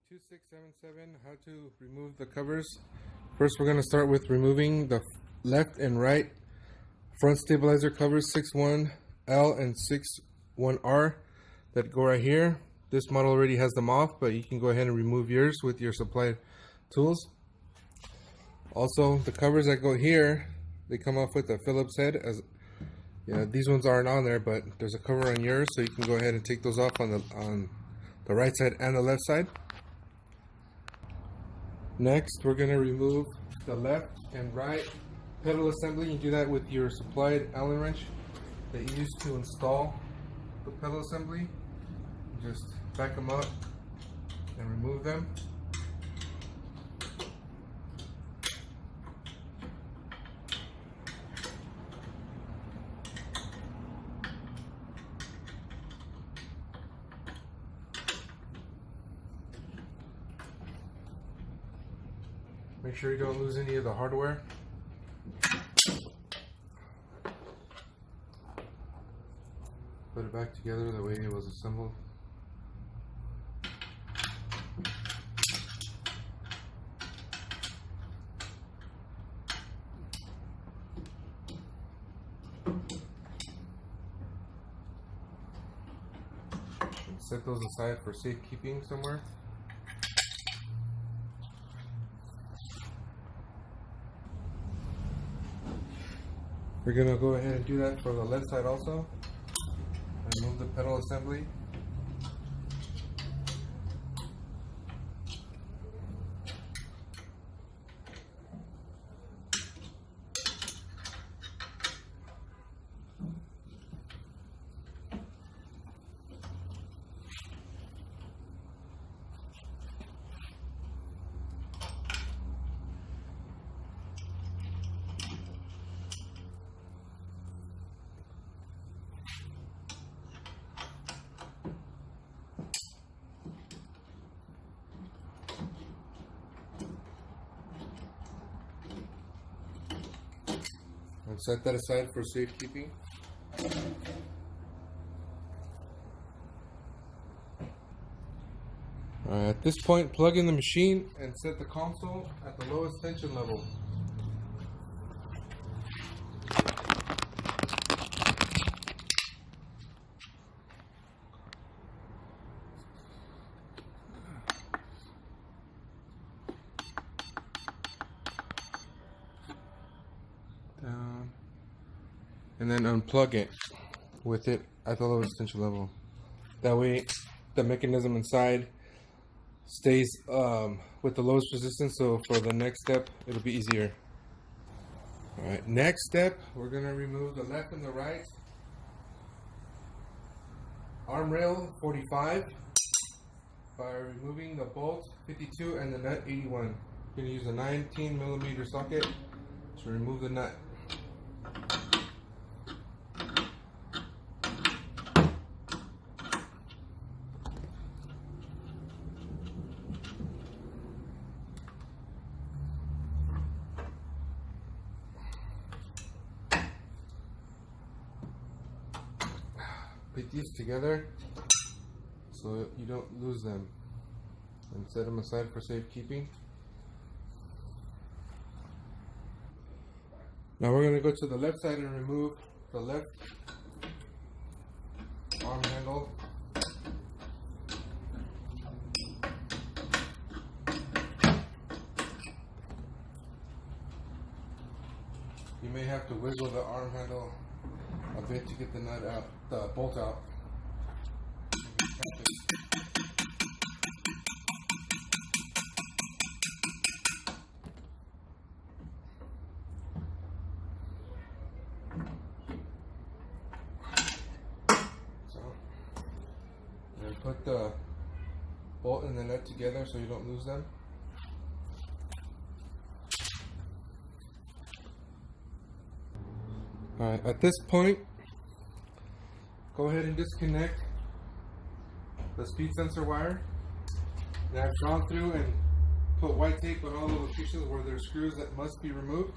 2677, how to remove the covers. First, we're going to start with removing the left and right front stabilizer covers 6.1L and 6.1R that go right here. This model already has them off, but you can go ahead and remove yours with your supplied tools. Also, the covers that go here, they come off with a Phillips head. As these ones aren't on there, but there's a cover on yours, so you can go ahead and take those off on the right side and the left side. Next, we're going to remove the left and right pedal assembly. You do that with your supplied Allen wrench that you use to install the pedal assembly. Just back them up and remove them. Make sure you don't lose any of the hardware. Put it back together the way it was assembled. And set those aside for safekeeping somewhere. We're going to go ahead and do that for the left side also. Remove the pedal assembly. And set that aside for safekeeping. At this point, plug in the machine and set the console at the lowest tension level. Down, and then unplug it with it at the lowest tension level. That way the mechanism inside stays with the lowest resistance, so for the next step it'll be easier. Alright, next step, we're going to remove the left and the right arm rail 45 by removing the bolt 52 and the nut 81. You're going to use a 19mm socket to remove the nut. Put these together so you don't lose them, and set them aside for safekeeping. Now we're going to go to the left side and remove the left arm handle. You may have to wiggle the arm handle a bit to get the nut out, the bolt out. So, and put the bolt and the nut together so you don't lose them. Alright, at this point, go ahead and disconnect the speed sensor wire. And I've gone through and put white tape on all the locations where there's screws that must be removed.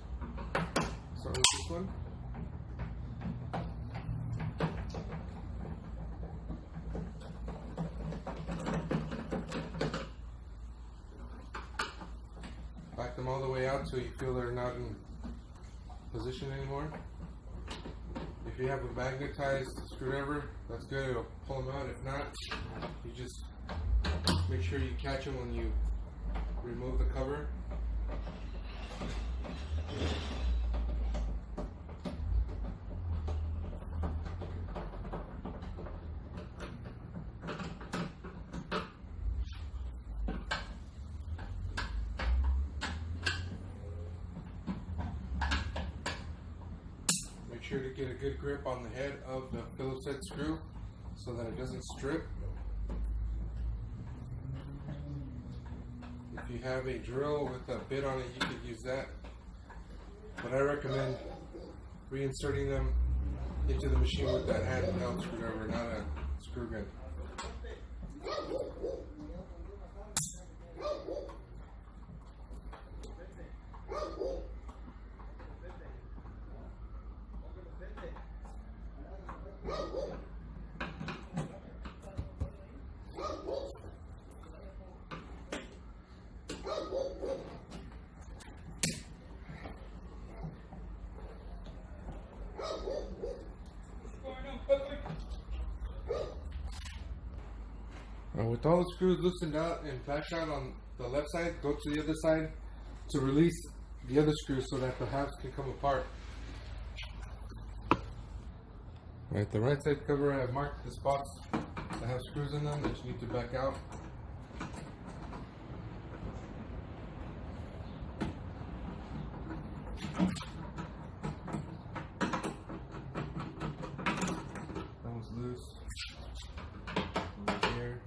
Start with this one. them all the way out till you feel they're not in position anymore. If you have a magnetized screwdriver, that's good, it'll pull them out. If not, you just make sure you catch them when you remove the cover. Make sure to get a good grip on the head of the Phillips head screw so that it doesn't strip. If you have a drill with a bit on it, you could use that. But I recommend reinserting them into the machine with that handheld screwdriver, not a screw gun. With all the screws loosened out and flashed out on the left side, go to the other side to release the other screws so that the halves can come apart. Alright, the right side cover, I have marked the spots that have screws in them that you need to back out. That one's loose. Over here.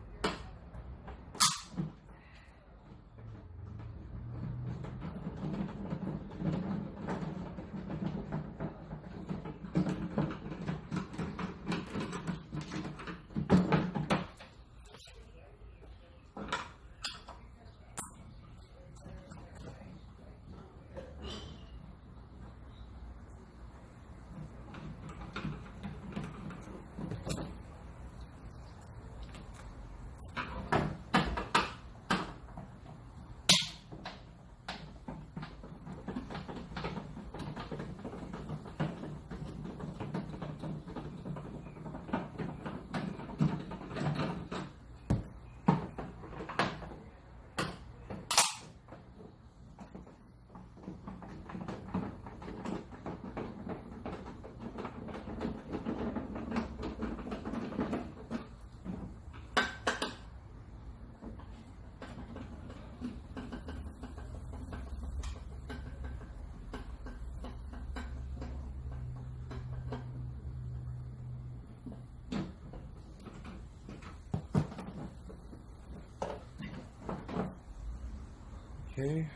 Okay,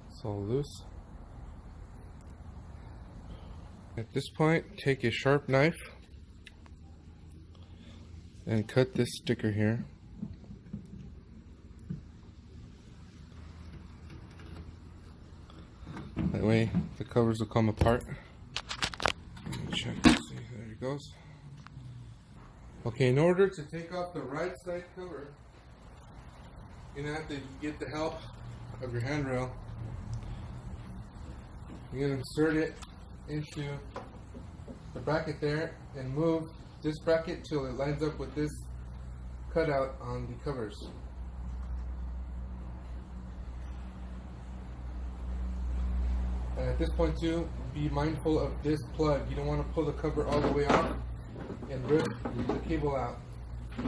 it's all loose. At this point, take a sharp knife and cut this sticker here. That way the covers will come apart. Let me check and see, there it goes. Okay, in order to take off the right side cover, you're going to have to get the help of your handrail. You're going to insert it into the bracket there and move this bracket till it lines up with this cutout on the covers. And at this point too, be mindful of this plug. You don't want to pull the cover all the way off and rip the cable out.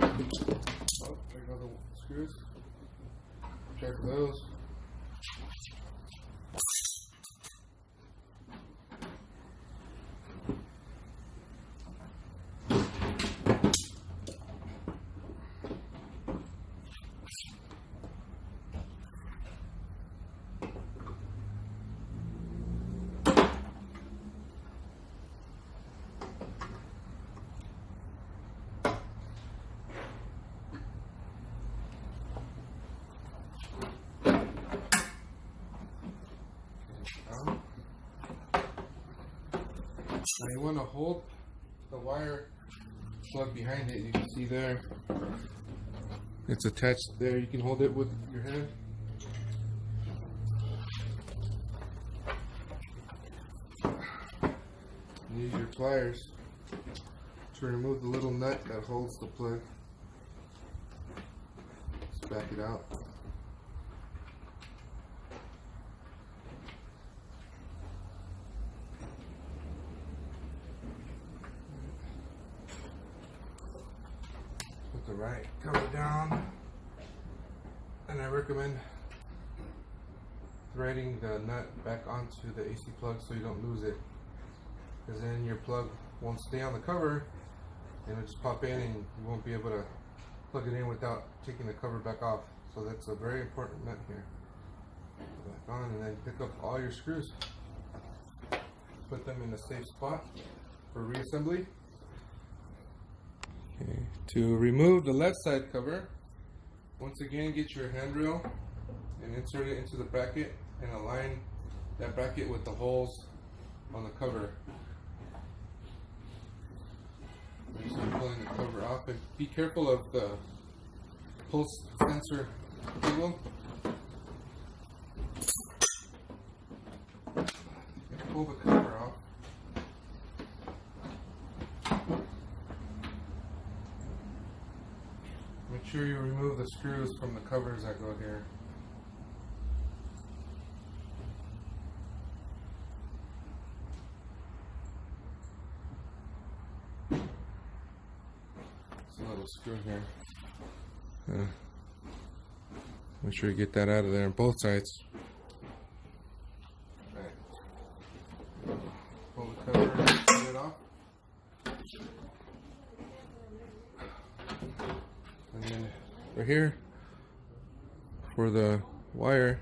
Oh, there go the screws. Check those. Now you want to hold the wire plug behind it. You can see there it's attached there. You can hold it with your hand. Use your pliers to remove the little nut that holds the plug. Just back it out. Put the right cover down, and I recommend threading the nut back onto the AC plug so you don't lose it, because then your plug won't stay on the cover and it'll just pop in and you won't be able to plug it in without taking the cover back off. So that's a very important nut here. Put it back on and then pick up all your screws. Put them in a safe spot for reassembly. Okay. To remove the left side cover, once again get your handrail and insert it into the bracket and align that bracket with the holes on the cover. So I'm pulling the cover off, and be careful of the pulse sensor cable. Pull the cover off. Make sure you remove the screws from the covers that go here. There's a little screw here. Make sure you get that out of there on both sides. Right. Pull the cover and turn it off. And then right here for the wire,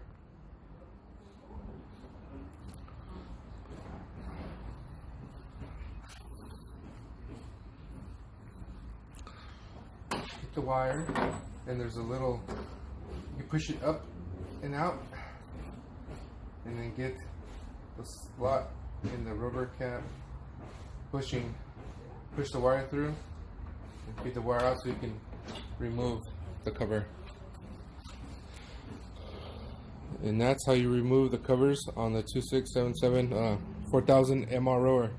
get the wire, and there's a little, you push it up and out, and then get the slot in the rubber cap, push the wire through, and feed the wire out so you can remove the cover. And that's how you remove the covers on the 2677 4000 MR rower.